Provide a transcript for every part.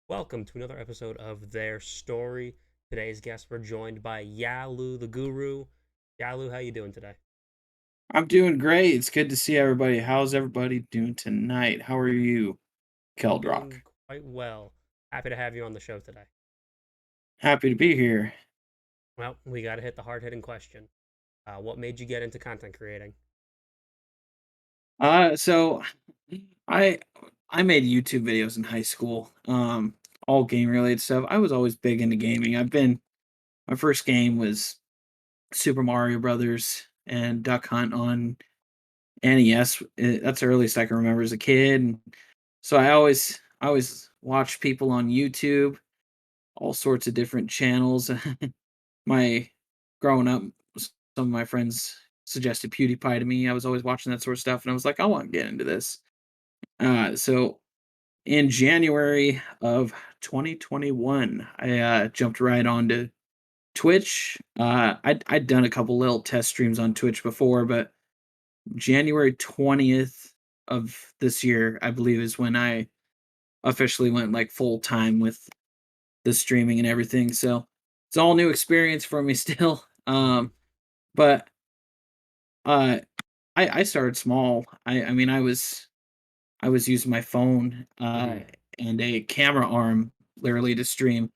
Welcome to another episode of Their Story. Today's guests were joined by Yaloo the Guru. Yaloo, how you doing today? I'm doing great. It's good to see everybody. How's everybody doing tonight? How are you, I'm Keldrock? doing quite well. Happy to have you on the show today. Happy to be here. Well, we got to hit the hard-hitting question. What made you get into content creating? So I I made YouTube videos in high school. All game related stuff. I was always big into gaming. My first game was Super Mario Brothers and Duck Hunt on NES. That's the earliest I can remember as a kid. And so I always watched people on YouTube, all sorts of different channels. My growing up, some of my friends suggested PewDiePie to me. I was always watching that sort of stuff, and I was like, "I want to get into this." So in January of 2021, I jumped right onto Twitch. I'd done a couple little test streams on Twitch before, but January 20th of this year, I believe, is when I officially went like full time with the streaming and everything. So it's all new experience for me still. Mm-hmm. But Uh, I started small. I mean, I was using my phone, Mm-hmm. and a camera arm literally to stream.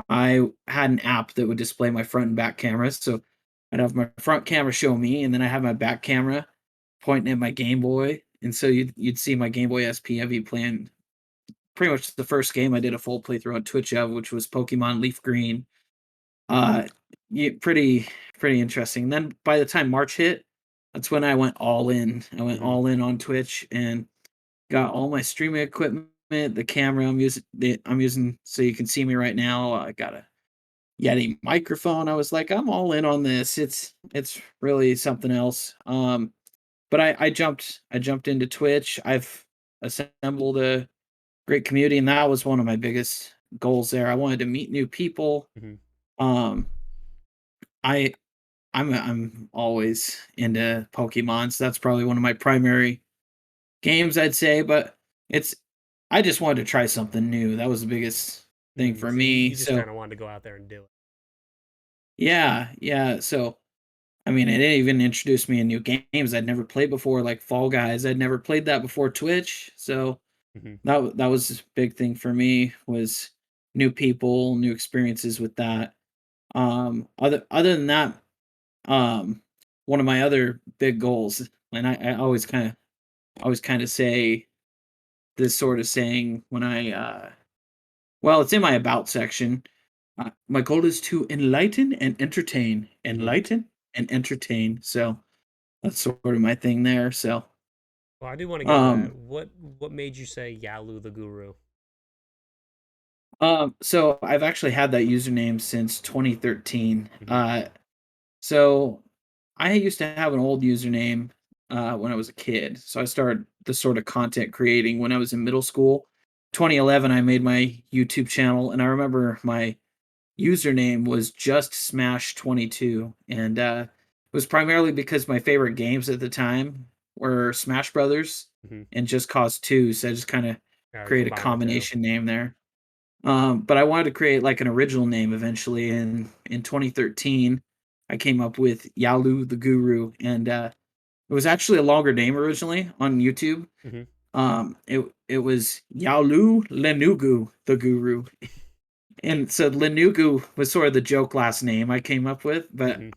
I had an app that would display my front and back cameras, so I'd have my front camera show me, and then I have my back camera pointing at my Game Boy, and so you'd see my Game Boy SP. I'd be playing pretty much the first game I did a full playthrough on Twitch of, which was Pokemon Leaf Green. Uh, yeah, pretty interesting. Then by the time March hit, that's when I went all in. I went Mm-hmm. all in on Twitch and got all my streaming equipment, the camera I'm using so you can see me right now. I got a Yeti microphone. I was like, I'm all in on this. It's really something else. But I jumped into Twitch. I've assembled a great community, and that was one of my biggest goals there. I wanted to meet new people. Mm-hmm. Um, I I'm always into Pokemon, so that's probably one of my primary games, I'd say, but it's I just wanted to try something new. That was the biggest thing Mm-hmm. for So you, me. you just So, kind of wanted to go out there and do it. yeah, yeah. So, I mean, it even introduced me in new games I'd never played before, like Fall Guys. I'd never played that before Twitch. So Mm-hmm. that was a big thing for me was new people, new experiences with that. Other than that, um, one of my other big goals, and I always kind of say this sort of saying when well, it's in my about section. My goal is to enlighten and entertain, Mm-hmm. enlighten and entertain. So that's sort of my thing there. So, Well, I do want to get into that. um, What made you say Yaloo the Guru? so I've actually had that username since 2013. Mm-hmm. So I used to have an old username when I was a kid. So I started the sort of content creating when I was in middle school. 2011, I made my YouTube channel, and I remember my username was just Smash 22, and it was primarily because my favorite games at the time were Smash Brothers Mm-hmm. and Just Cause 2. So I just kind of You create a combine the two. combination name there. But I wanted to create like an original name eventually. And in 2013, I came up with Yalu the Guru, and it was actually a longer name originally on YouTube. Mm-hmm. It was Yalu Lenugu the Guru, and so Lenugu was sort of the joke last name I came up with, but Mm-hmm.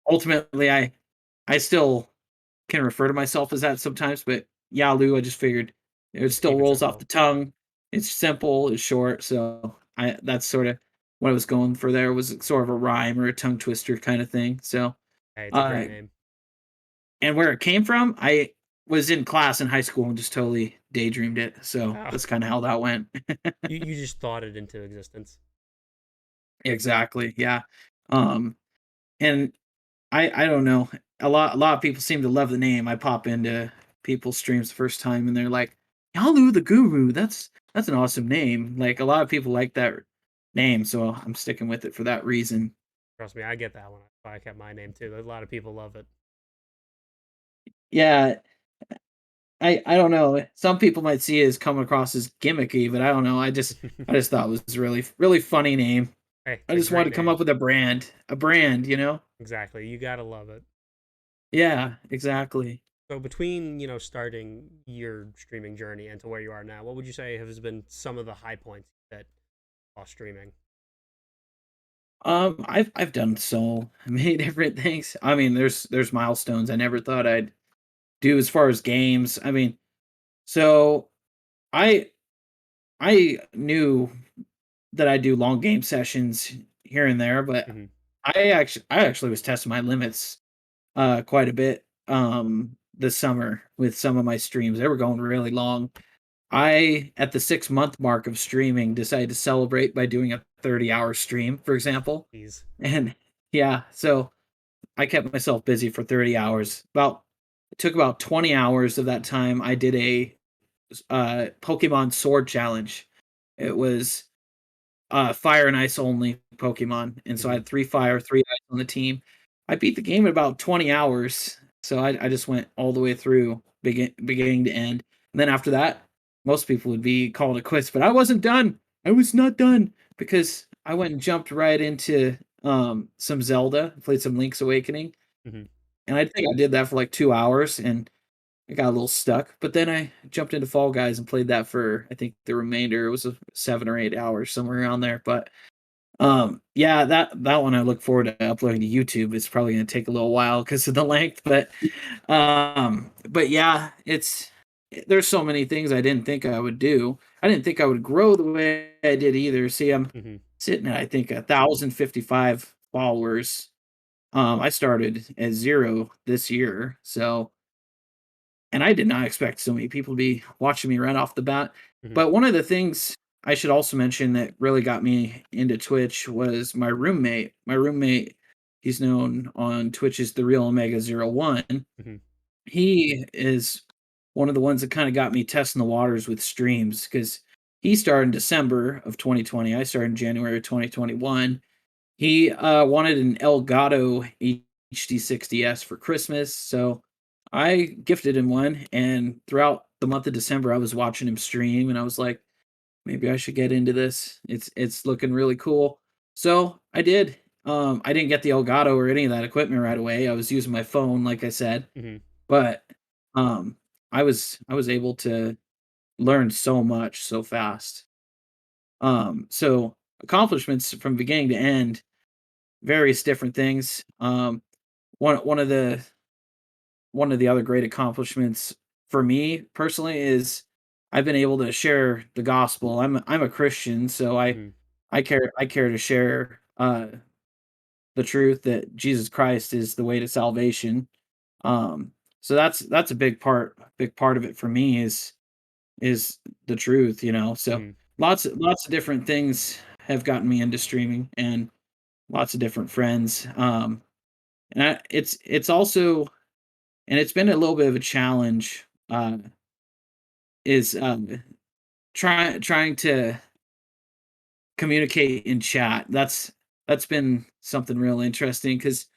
ultimately I still can refer to myself as that sometimes. But Yalu, I just figured it Just still keep it rolls off simple. the tongue. It's simple, it's short, so I that's sort of what I was going for there was sort of a rhyme or a tongue twister kind of thing. So, Hey, it's a great uh, name. and where it came from, I was in class in high school and just totally daydreamed it. So Oh, that's kind of how that went. you just thought it into existence. Exactly. Yeah. Um, and I don't know. A lot of people seem to love the name. I pop into people's streams the first time and they're like, "Yalu the Guru, that's an awesome name." Like a lot of people like that name, so I'm sticking with it for that reason. Trust me, I get that one. I kept my name too. A lot of people love it. Yeah, I don't know. Some people might see it as coming across as gimmicky, but I don't know. I just thought it was a really funny name. Hey, I it's a just wanted great to come up name. with a brand, you know? Exactly. You gotta love it. Yeah, exactly. So between, starting your streaming journey and to where you are now, what would you say has been some of the high points that while streaming? I've done so many different things. I mean, there's milestones I never thought I'd do as far as games. I mean, so I I knew that I do long game sessions here and there, but Hmm. I actually was testing my limits quite a bit this summer with some of my streams. They were going really long. I at the 6-month mark of streaming decided to celebrate by doing a 30-hour stream, for example. Jeez. And yeah, so I kept myself busy for 30 hours. About it took about 20 hours of that time I did a Pokemon Sword challenge. It was fire and ice only Pokemon, and so I Hmm. had 3 fire, 3 ice on the team. I beat the game in about 20 hours, so I just went all the way through beginning to end, and then after that, most people would be calling it quits, but I wasn't done. I was not done because I went and jumped right into, some Zelda, played some Link's Awakening, Hmm. and I think I did that for, like, 2 hours, and I got a little stuck, but then I jumped into Fall Guys and played that for, I think the remainder, it was, 7 or 8 hours, somewhere around there, but yeah, that one I look forward to uploading to YouTube. It's probably gonna take a little while because of the length, but yeah, there's so many things I didn't think I would do. I didn't think I would grow the way I did either. See, I'm Hmm. sitting at, I think, 1,055 followers. I started at 0 this year, so and I did not expect so many people to be watching me right off the bat. Hmm. But one of the things I should also mention that really got me into Twitch was my roommate. My roommate, he's known on Twitch as the real Omega 01. Hmm. He is one of the ones that kind of got me testing the waters with streams because he started in December of 2020. I started in January of 2021. He wanted an Elgato HD60S for Christmas, so I gifted him one. And throughout the month of December, I was watching him stream, and I was like, maybe I should get into this. It's looking really cool. So I did. I didn't get the Elgato or any of that equipment right away. I was using my phone, like I said, Hmm. but um, I was able to learn so much so fast. So accomplishments from beginning to end, various different things. One one of the one of the other great accomplishments for me personally is I've been able to share the gospel. I'm a Christian, so Hmm. I care to share the truth that Jesus Christ is the way to salvation. Um, so that's a big part of it for me is the truth, you know. So Hmm. lots of different things have gotten me into streaming and lots of different friends. It's also and it's been a little bit of a challenge, is, trying to communicate in chat. That's been something real interesting 'cause,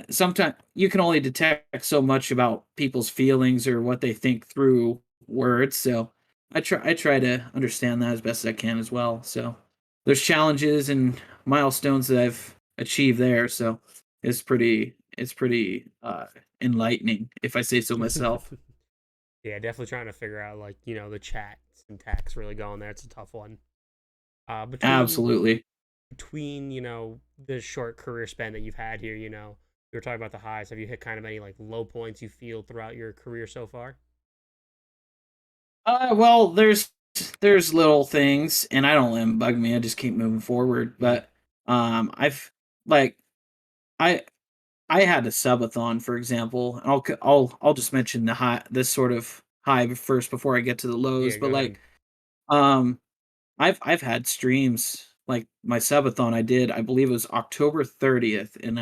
sometimes you can only detect so much about people's feelings or what they think through words, so I try to understand that as best as I can as well, so there's challenges and milestones that I've achieved there, so it's pretty, enlightening, if I say so myself. Yeah, definitely trying to figure out like the chat syntax really going there. It's a tough one. Between Absolutely. between the short career span that you've had here, you were talking about the highs. Have you hit kind of any like low points you feel throughout your career so far? Well, there's little things, and I don't let them bug me. I just keep moving forward. Hmm. But I've like I I had a subathon, for example. And I'll just mention this sort of high first before I get to the lows. Yeah, But go like ahead. um, I've had streams like my subathon. I did, I believe it was October 30th, and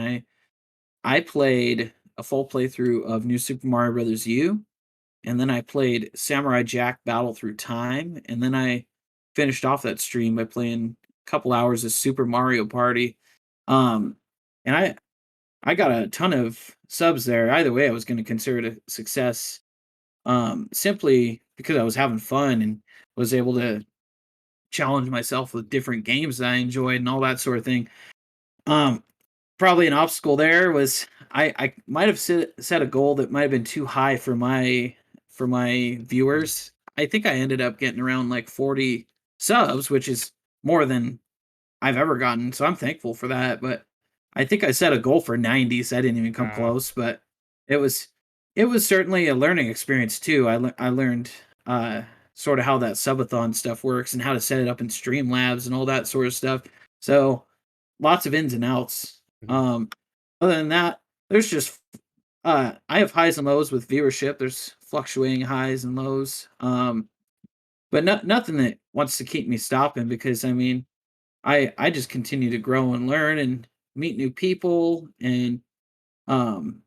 I played a full playthrough of New Super Mario Brothers U, and then I played Samurai Jack Battle Through Time, and then I finished off that stream by playing a couple hours of Super Mario Party. Um, and I got a ton of subs there. Either way, I was going to consider it a success. simply because I was having fun and was able to challenge myself with different games that I enjoyed and all that sort of thing. Um, Probably an obstacle there was I might have set a goal that might have been too high for my Mhm. viewers. I think I ended up getting around like 40 subs, which is more than I've ever gotten, so I'm thankful for that, but I think I set a goal for 90, so I didn't even come Uh, close, but it was it was certainly a learning experience too. I learned, uh, sorta how that subathon stuff works and how to set it up in Streamlabs and all that sort of stuff. So, lots of ins and outs. mhm. Um, Other than that, there's just I have highs and lows with viewership. There's fluctuating highs and lows, but nothing that wants to keep me stopping because, I mean, I just continue to grow and learn and meet new people and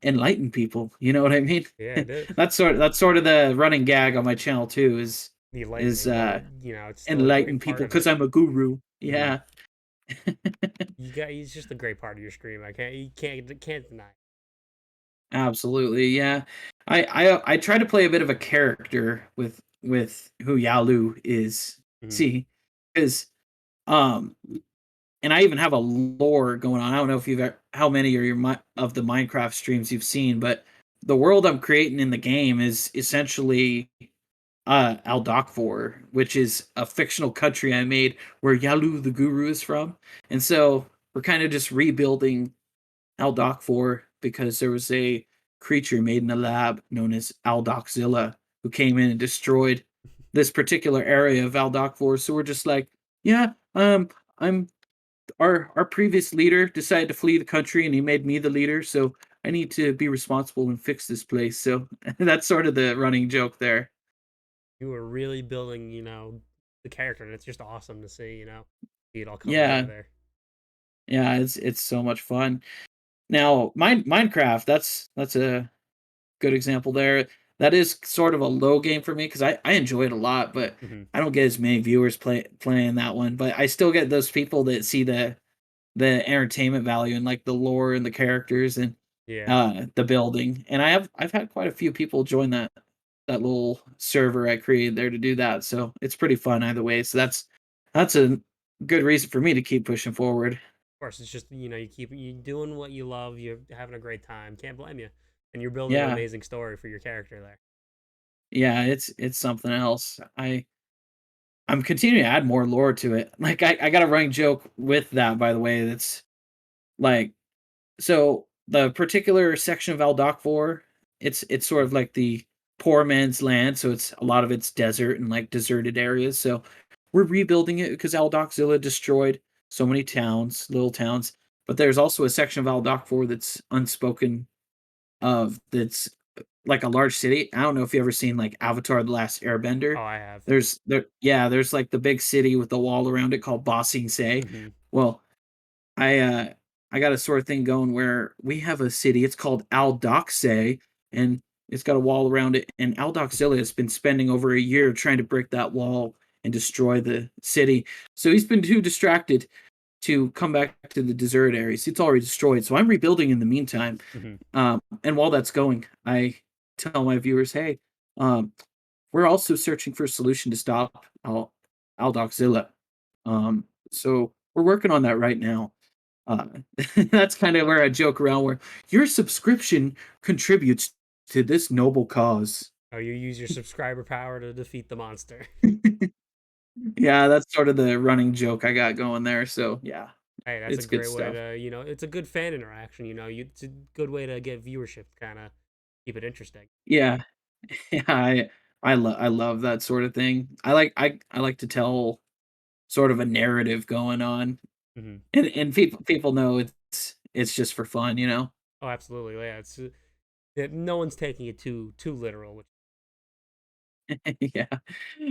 enlighten people. You know what I mean? Yeah, That's sort of the running gag on my channel too the is lightning, but it's still a enlighten great people part of because it. I'm a guru. Hmm. Yeah. He's just a great part of your stream. You can't deny. Absolutely. Yeah. I try to play a bit of a character with who Yalu is. Mhm. See, because um and I even have a lore going on. I don't know if how many of of the Minecraft streams you've seen, but the world I'm creating in the game is essentially Aldokvor, which is a fictional country I made where Yaloo the Guru is from. And so we're kind of just rebuilding Aldokvor because there was a creature made in a lab known as Aldokzilla who came in and destroyed this particular area of Aldokvor. So we're just like, yeah, I'm our previous leader decided to flee the country and he made me the leader, so I need to be responsible and fix this place. So that's sort of the running joke there. You were really building, the character, and it's just awesome to see, see it all come Yeah, together. yeah, it's so much fun. Now, Minecraft, that's a good example there. That is sort of a low game for me because I enjoy it a lot, but Hmm. I don't get as many viewers playing that one. But I still get those people that see the entertainment value and like the lore and the characters and Yeah. the building. And I've had quite a few people join that little server I created there to do that. So it's pretty fun either way. So that's a good reason for me to keep pushing forward. Of course, it's just, you doing what you love, you're having a great time. Can't blame you. And you're building an Yeah. amazing story for your character there. Yeah, it's something else. I'm continuing to add more lore to it. Like I got a running joke with that by the way that's like so the particular section of Aldokvor, it's sort Mhm. of like the poor man's land, so it's a lot of it's desert and like deserted areas. So we're rebuilding it because Aldokzilla destroyed so many towns, little towns. But there's also a section of Aldokvor that's unspoken of that's like a large city. I don't know if you ever seen like Avatar: The Last Airbender. Oh, I have. There's like the big city with the wall around it called Ba Sing Se. Hmm. Well, I uh I got a sort of thing going where we have a city. It's called Aldoxe, and it's got a wall around it. And Aldoxilla has been spending over a year trying to break that wall and destroy the city. So he's been too distracted to come back to the desert areas. It's already destroyed. So I'm rebuilding in the meantime. Hmm. And while that's going, I tell my viewers, hey, um, we're also searching for a solution to stop Aldoxilla. So we're working on that right now. Uh, that's kind of where I joke around where your subscription contributes to this noble cause. Oh, you use your subscriber power to defeat the monster. Yeah, that's sort of the running joke I got going there. So yeah, Hey, that's a it's good great way stuff. to, it's a good fan interaction. It's a good way to get viewership, kind of keep it interesting. Yeah, yeah, I love that sort of thing. I like to tell sort of a narrative going on, Hmm. and people know it's just for fun, you know. Oh, absolutely. Yeah, no one's taking it too literal. Which, Yeah.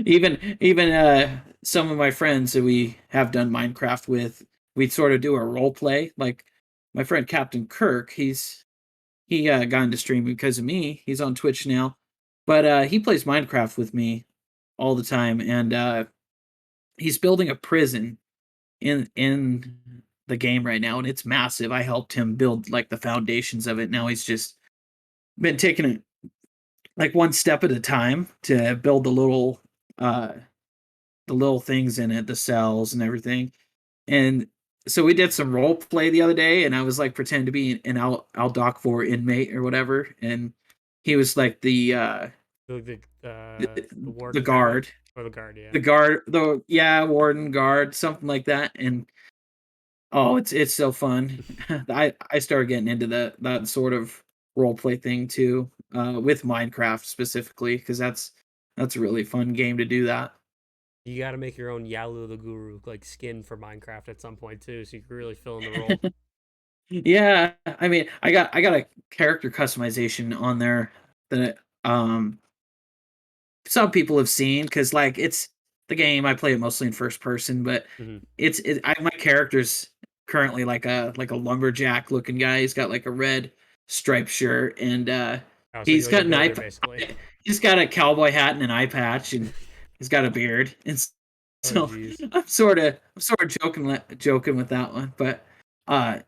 Even some of my friends that we have done Minecraft with, we'd sort of do a role play. Like my friend Captain Kirk, he got into streaming because of me. He's on Twitch now. But he plays Minecraft with me all the time and he's building a prison in the game right now and it's massive. I helped him build like the foundations of it. Now he's just been taking it like one step at a time to build uh the little things in it, the cells and everything. And so we did some role play the other day, and I was like pretend to be an Al Doc inmate or whatever, and he was like The the warden kind of, guard, or the guard, yeah. the guard, the yeah warden guard, something like that. And oh, it's so fun. I started getting into that sort of role play thing too, with Minecraft specifically, because that's a really fun game to do that. You got to make your own Yaloo the Guru like skin for Minecraft at some point too, so you can really fill in the role. Yeah, I mean, I got a character customization on there that some people have seen because like it's the game. I play it mostly in first person, but Hmm. my character's currently like a lumberjack looking guy. He's got like a red striped shirt, and Oh, so he's you're like a got an eye builder pa- basically. he's got a cowboy hat and an eye patch, and he's got a beard. And Oh, so jeez. I'm sort of joking with that one, but uh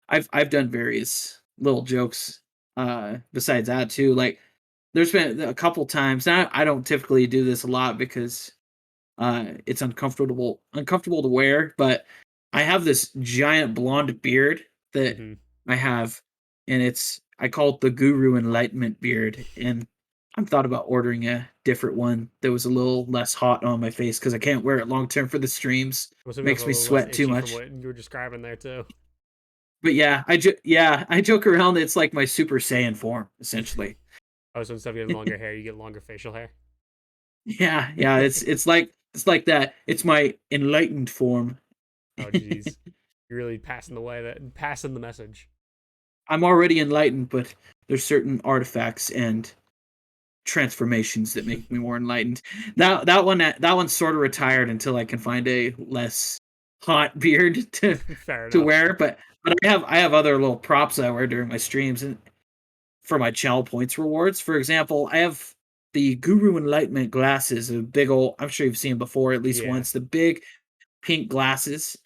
I've done various little jokes besides that too. Like there's been a couple times. Now I don't typically do this a lot because it's uncomfortable to wear, but I have this giant blonde beard that Hmm. I have, and I call it the Guru Enlightenment beard. And I'm thought about ordering a different one that was a little less hot on my face because I can't wear it long term for the streams. I'm assuming that's a Makes me little less sweat too itchy from much. what you were describing there too. But yeah, I joke around. It's like my Super Saiyan form, essentially. Oh, so instead of getting longer hair, you get longer facial hair. Yeah. It's like that. It's my enlightened form. Oh, jeez. You're really passing the message. I'm already enlightened, but there's certain artifacts and transformations that make me more enlightened. That one's sort of retired until I can find a less hot beard Fair to enough. wear. But I have other little props I wear during my streams and for my channel points rewards. For example, I have the Guru Enlightenment glasses, a big old. I'm sure you've seen them before at least Yeah, once. The big pink glasses.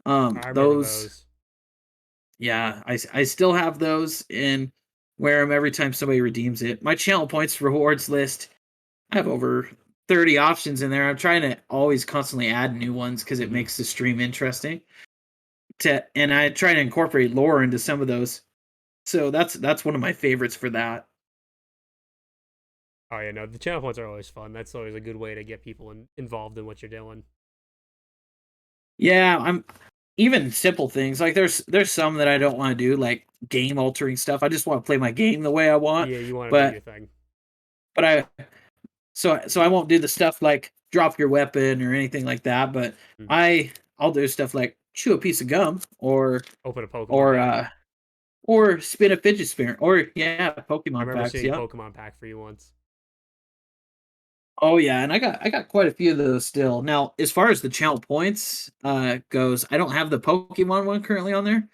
I remember Those. those. Yeah, I still have those and wear them every time somebody redeems it. My channel points rewards list, I have over 30 options in there. I'm trying to always constantly add new ones because it Hmm. makes the stream interesting. And I try to incorporate lore into some of those. So that's one of my favorites for that. Oh yeah, no, the channel points are always fun. That's always a good way to get people involved in what you're doing. Yeah, I'm even simple things like there's some that I don't want to do like game altering stuff. I just want to play my game the way I want. Yeah, you want to do your But thing. but I so I won't do the stuff like drop your weapon or anything like that, but Mm. I'll do stuff like chew a piece of gum Open a Pokemon or pack. uh or spin a fidget spinner or yeah, I Pokemon remember packs, seeing a yeah. Pokemon pack for you once. Oh yeah, and I got quite a few of those still. Now, as far as the channel points goes, I don't have the Pokemon one currently on there.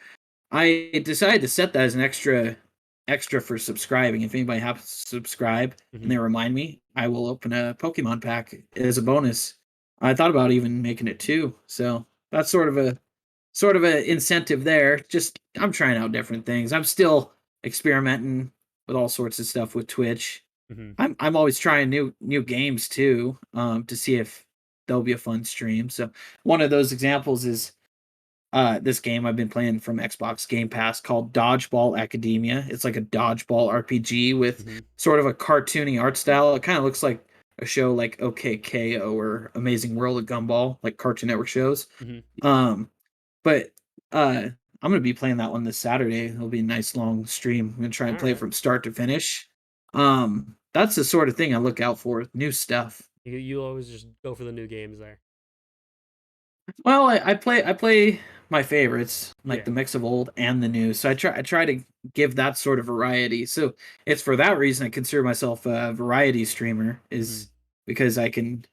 I decided to set that as an extra for subscribing. If anybody happens to subscribe and Hmm. they remind me, I will open a Pokemon pack as a bonus. I thought about even making it two, so that's sort of a incentive there. Just I'm trying out different things. I'm still experimenting with all sorts of stuff with Twitch. Hmm. I'm always trying new games too, to see if there'll be a fun stream. So one of those examples is this game I've been playing from Xbox Game Pass called Dodgeball Academia. It's like a dodgeball RPG with Hmm. sort of a cartoony art style. It kind of looks like a show like OKKO or Amazing World of Gumball, like Cartoon Network shows. Hmm. Um, but I'm gonna be playing that one this Saturday. It'll be a nice long stream. I'm gonna try and All play it right. from start to finish. That's the sort of thing I look out for, new stuff. You always just go for the new games there. Well, I play my favorites, like Yeah. the mix of old and the new. So I try to give that sort of variety. So it's for that reason I consider myself a variety streamer, Hmm. is because I can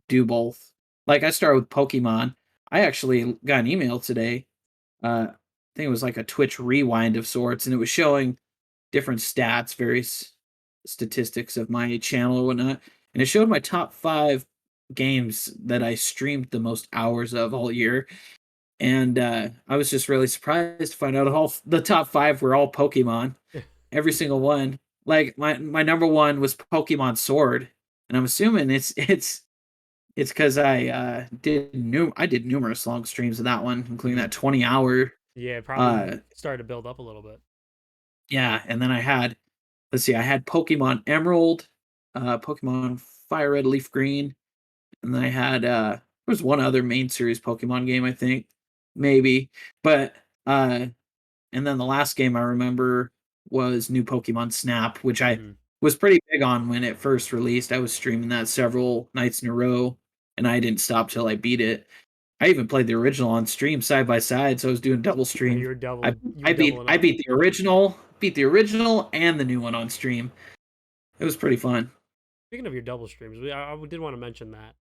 do both. Like I started with Pokemon. I actually got an email today. I think it was like a Twitch rewind of sorts, and it was showing different stats, various statistics of my channel and whatnot. And it showed my top 5 games that I streamed the most hours of all year. And I was just really surprised to find out all the top 5 were all Pokemon, every single one. like my number one was Pokemon Sword, and I'm assuming it's because I did numerous long streams of that one, including Hmm. that 20-hour. Yeah, probably Uh, started to build up a little bit. yeah, and then I had, let's see, I had Pokemon Emerald, Pokemon Fire Red, Leaf Green, and then I had there was one other main series Pokemon game, I think, maybe, but uh, and then the last game I remember was New Pokemon Snap, which I Hmm. was pretty big on when it first released. I was streaming that several nights in a row, and I didn't stop till I beat it. I even played the original on stream side by side, so I was doing double stream. You were doubling I up. beat the original and the new one on stream. It was pretty fun. Speaking of your double streams, I did want to mention that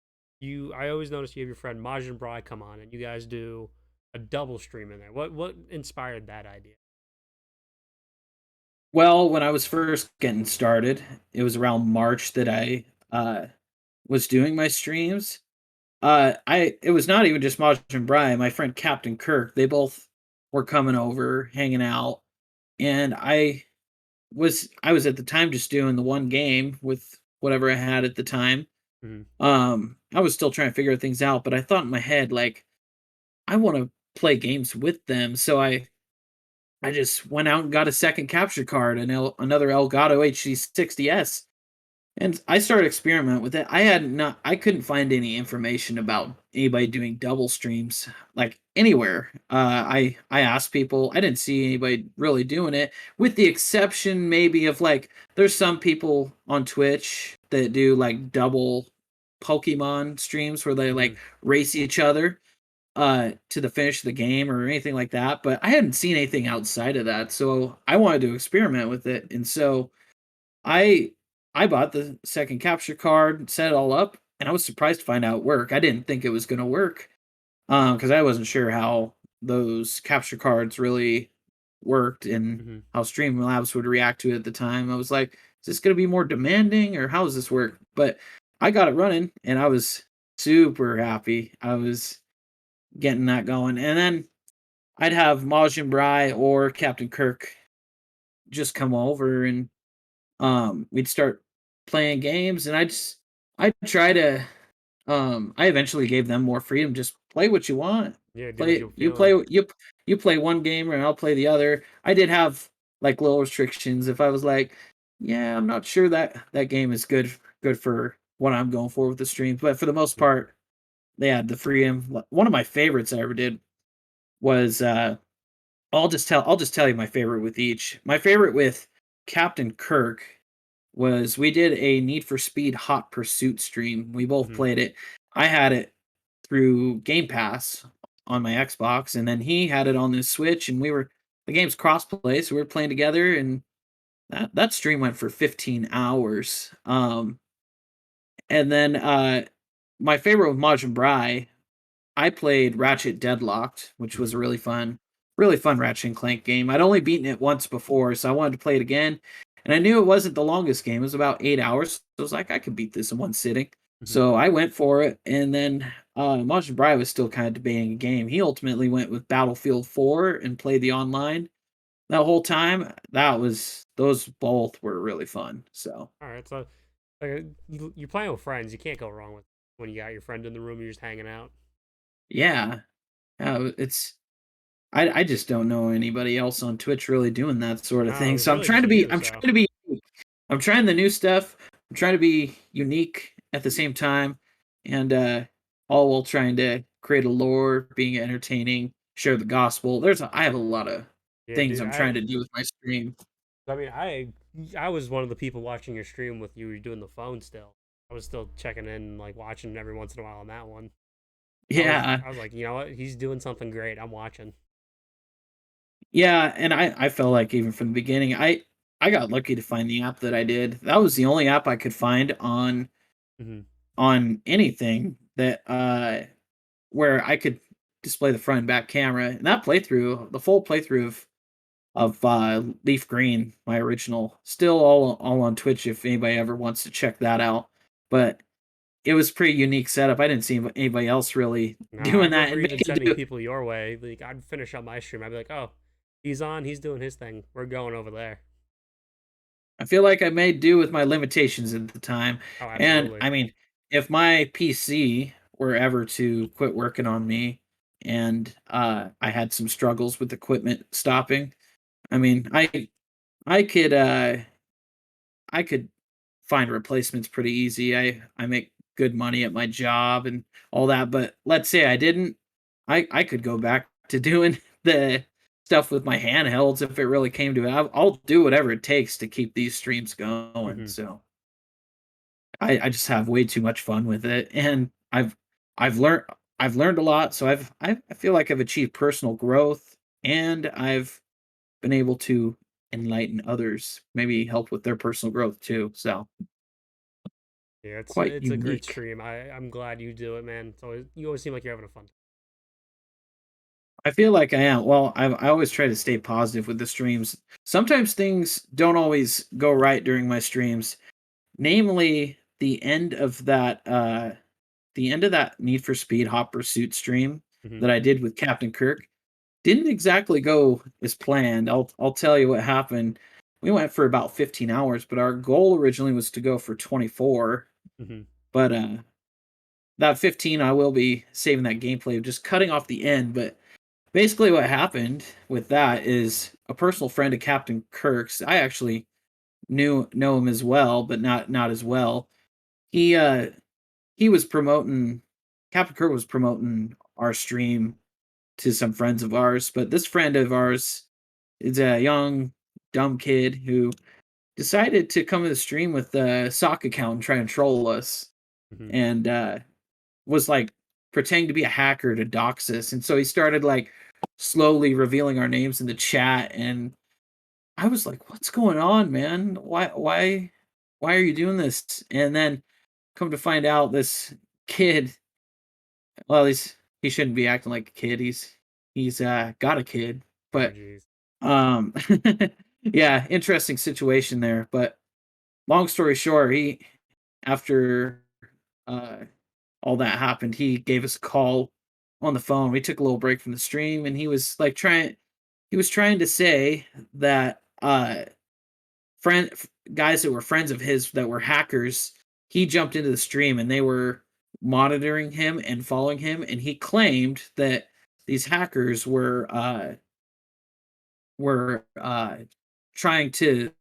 I always notice you have your friend Majin Brai come on, and you guys do a double stream in there. What inspired that idea? Well, when I was first getting started, it was around March that I was doing my streams. I it was not even just Maj and Brian, my friend Captain Kirk. They both were coming over, hanging out, and I was at the time just doing the one game with whatever I had at the time. Hmm. I was still trying to figure things out, but I thought in my head like I want to play games with them, so I just went out and got a second capture card, another Elgato HD60S, and I started experimenting with it. I couldn't find any information about anybody doing double streams like anywhere. I asked people, I didn't see anybody really doing it, with the exception maybe of like there's some people on Twitch that do like double Pokemon streams where they Hmm. like race each other to the finish of the game or anything like that, but I hadn't seen anything outside of that. So I wanted to experiment with it. And so I I bought the second capture card, set it all up, and I was surprised to find out it worked. I didn't think it was going to work because I wasn't sure how those capture cards really worked and Hmm. how Streamlabs would react to it at the time. I was like, is this going to be more demanding or how does this work? But I got it running and I was super happy. I was getting that going. And then I'd have Majin Brai or Captain Kirk just come over and we'd start playing games and I'd try to I eventually gave them more freedom. Just play what you want. Yeah, do what Play you're you feeling. play you play one game and I'll play the other. I did have like little restrictions. If I was like, yeah, I'm not sure that game is good for what I'm going for with the stream. But for the most Mhm. part, they had the freedom. One of my favorites I ever did was I'll just tell you my favorite with each. My favorite with Captain Kirk was we did a Need for Speed Hot Pursuit stream. We both Mhm. played it. I had it through Game Pass on my Xbox, and then he had it on his Switch, and the game's crossplay, so we were playing together, and that stream went for 15 hours. And then my favorite with Majin Brai, I played Ratchet Deadlocked, which was Mhm. a really fun Ratchet and Clank game. I'd only beaten it once before, so I wanted to play it again. And I knew it wasn't the longest game; it was about 8 hours. So I was like, I could beat this in one sitting. Mhm. So I went for it, and then Majin Brai was still kind of debating a game. He ultimately went with Battlefield 4 and played the online that whole time. That was those both were really fun. So All right, so you're playing with friends. You can't go wrong with when you got your friend in the room. You're just hanging out. yeah, it's I just don't know anybody else on Twitch really doing that sort of No, thing. it's So really just you. I'm So trying to be unique. I'm trying the new stuff. I'm trying to be unique at the same time, and all while trying to create a lore, being entertaining, share the gospel. I have a lot of yeah, things dude. I'm trying to do with my stream. I mean, I was one of the people watching your stream with you. You're doing the phone still. I was still checking in, like watching every once in a while on that one. Yeah, I was like, you know what? He's doing something great. I'm watching. yeah, and I felt like even from the beginning, I got lucky to find the app that I did. That was the only app I could find Hmm. on anything that where I could display the front and back camera. And that playthrough, the full playthrough of Leaf Green, my original, still all on Twitch if anybody ever wants to check that out. But it was pretty unique setup. I didn't see anybody else really No, I doing that remember and even making sending do. people your way. Like I'd finish up my stream. I'd be like, oh, he's on. He's doing his thing. We're going over there. I feel like I made do with my limitations at the time, Oh, and, absolutely. I mean, if my PC were ever to quit working on me and, I had some struggles with equipment stopping, I mean, I could find replacements pretty easy. I make good money at my job and all that, but let's say I didn't, I could go back to doing the stuff with my handhelds if it really came to it. I'll do whatever it takes to keep these streams going. Hmm. So I just have way too much fun with it, and I've learned I've learned a lot. So I feel like I've achieved personal growth, and I've been able to enlighten others, maybe help with their personal growth too. So Yeah, quite it's a great unique. stream. I'm glad you do it, man. It's always you always seem like you're having a fun time. I feel like I am. Well, I always try to stay positive with the streams. Sometimes things don't always go right during my streams. Namely, the end of that Need for Speed Hot Pursuit stream Hmm. that I did with Captain Kirk didn't exactly go as planned. I'll tell you what happened. We went for about 15 hours, but our goal originally was to go for 24. Hmm. But that 15, I will be saving that gameplay of just cutting off the end. But basically, what happened with that is a personal friend of Captain Kirk's. I actually know him as well, but not as well. He uh he was promoting Captain Kirk was promoting our stream to some friends of ours, but this friend of ours is a young dumb kid who decided to come to the stream with a sock account and try and troll us, Hmm. and was like pretending to be a hacker to dox us. And so he started like slowly revealing our names in the chat, and I was like, "What's going on, man? Why are you doing this?" And then come to find out, this kid, well, he shouldn't be acting like a kid. He's got a kid, Oh, but geez. um, yeah, interesting situation there. But long story short, he after uh all that happened, he gave us a call on the phone. We took a little break from the stream, and he was trying to say that friend guys that were friends of his that were hackers, he jumped into the stream and they were monitoring him and following him, and he claimed that these hackers were trying to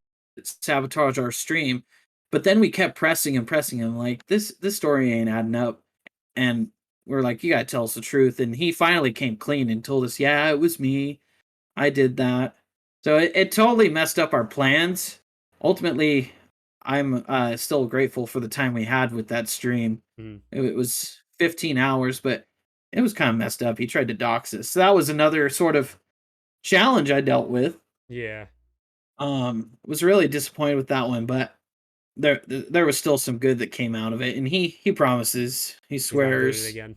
sabotage our stream. But then we kept pressing him like this story ain't adding up, and we're like, you gotta tell us the truth. And he finally came clean and told us, yeah, it was me, I did that. So it totally messed up our plans. Ultimately, I'm still grateful for the time we had with that stream. Hmm. It was 15 hours, but it was kind of messed up. He tried to dox us. So that was another sort of challenge I dealt with. Yeah, Was really disappointed with that one, but there was still some good that came out of it. And he promises, he he's not doing it swears again.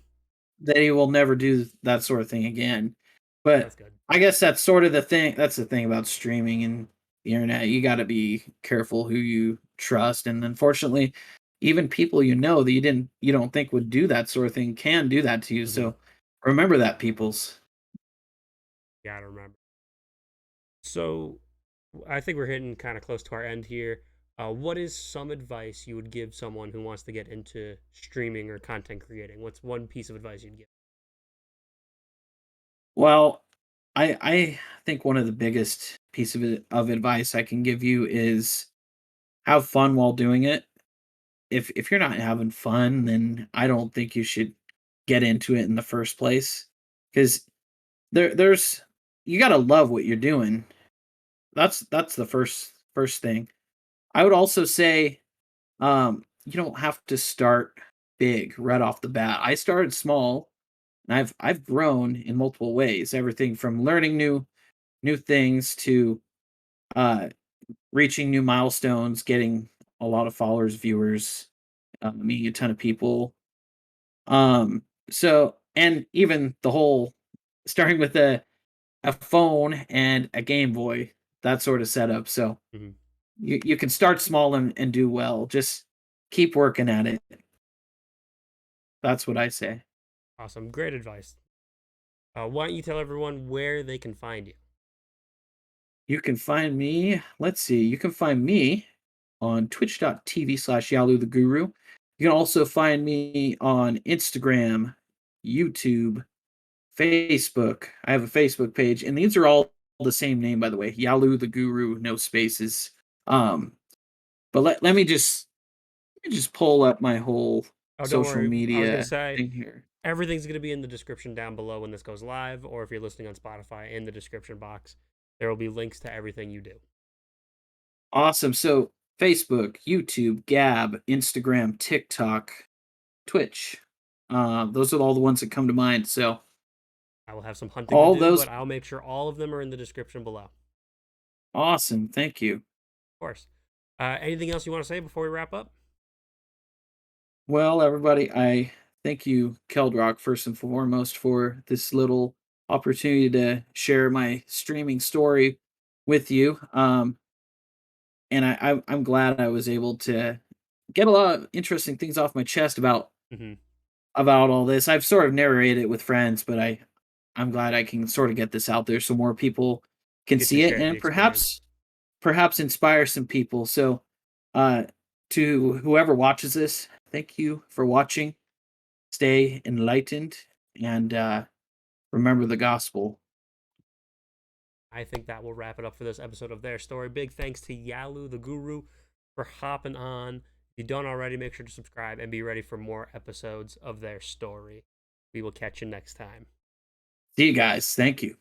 that he will never do that sort of thing again. But That's good. I guess that's sort of the thing. That's the thing about streaming and the internet. You got to be careful who you trust. And unfortunately, even people that you don't think would do that sort of thing can do that to you. Hmm. So remember that, peoples. Gotta remember. So, I think we're hitting kind of close to our end here. What is some advice you would give someone who wants to get into streaming or content creating? What's one piece of advice you'd give? Well, I think one of the biggest piece of advice I can give you is have fun while doing it. If you're not having fun, then I don't think you should get into it in the first place. Because there's you gotta love what you're doing. That's the first thing. I would also say, you don't have to start big right off the bat. I started small, and I've grown in multiple ways. Everything from learning new things to uh reaching new milestones, getting a lot of followers, viewers, meeting a ton of people. So and even the whole starting with a phone and a Game Boy, that sort of setup. So Hmm. you can start small and do well. Just keep working at it. That's what I say. Awesome, great advice. Why don't you tell everyone where they can find you? You can find me. Let's see. You can find me on twitch.tv/YalootheGuru. You can also find me on Instagram, YouTube, Facebook. I have a Facebook page, and these are all the same name, by the way. Yaloo the Guru, no spaces. Um, but let me just pull up my whole Oh, don't social worry. I was gonna media say thing here. everything's gonna be in the description down below when this goes live, or if you're listening on Spotify, in the description box, there will be links to everything you do. Awesome. So Facebook, YouTube, Gab, Instagram, TikTok, Twitch. Those are all the ones that come to mind. So I will have some hunting to all do, those but I'll make sure all of them are in the description below. Of awesome. Thank you. course. Anything else you want to say before we wrap up? Well, everybody, I thank you, Keldrock, first and foremost, for this little opportunity to share my streaming story with you. And I'm glad I was able to get a lot of interesting things off my chest Hmm. about all this. I've sort of narrated it with friends, but I'm glad I can sort of get this out there so more people can Get to see it share the and experience. perhaps inspire some people. So, uh, to whoever watches this, thank you for watching. Stay enlightened and remember the gospel. I think that will wrap it up for this episode of Their Story. Big thanks to Yaloo the Guru for hopping on. If you don't already, make sure to subscribe and be ready for more episodes of Their Story. We will catch you next time. See you guys. Thank you.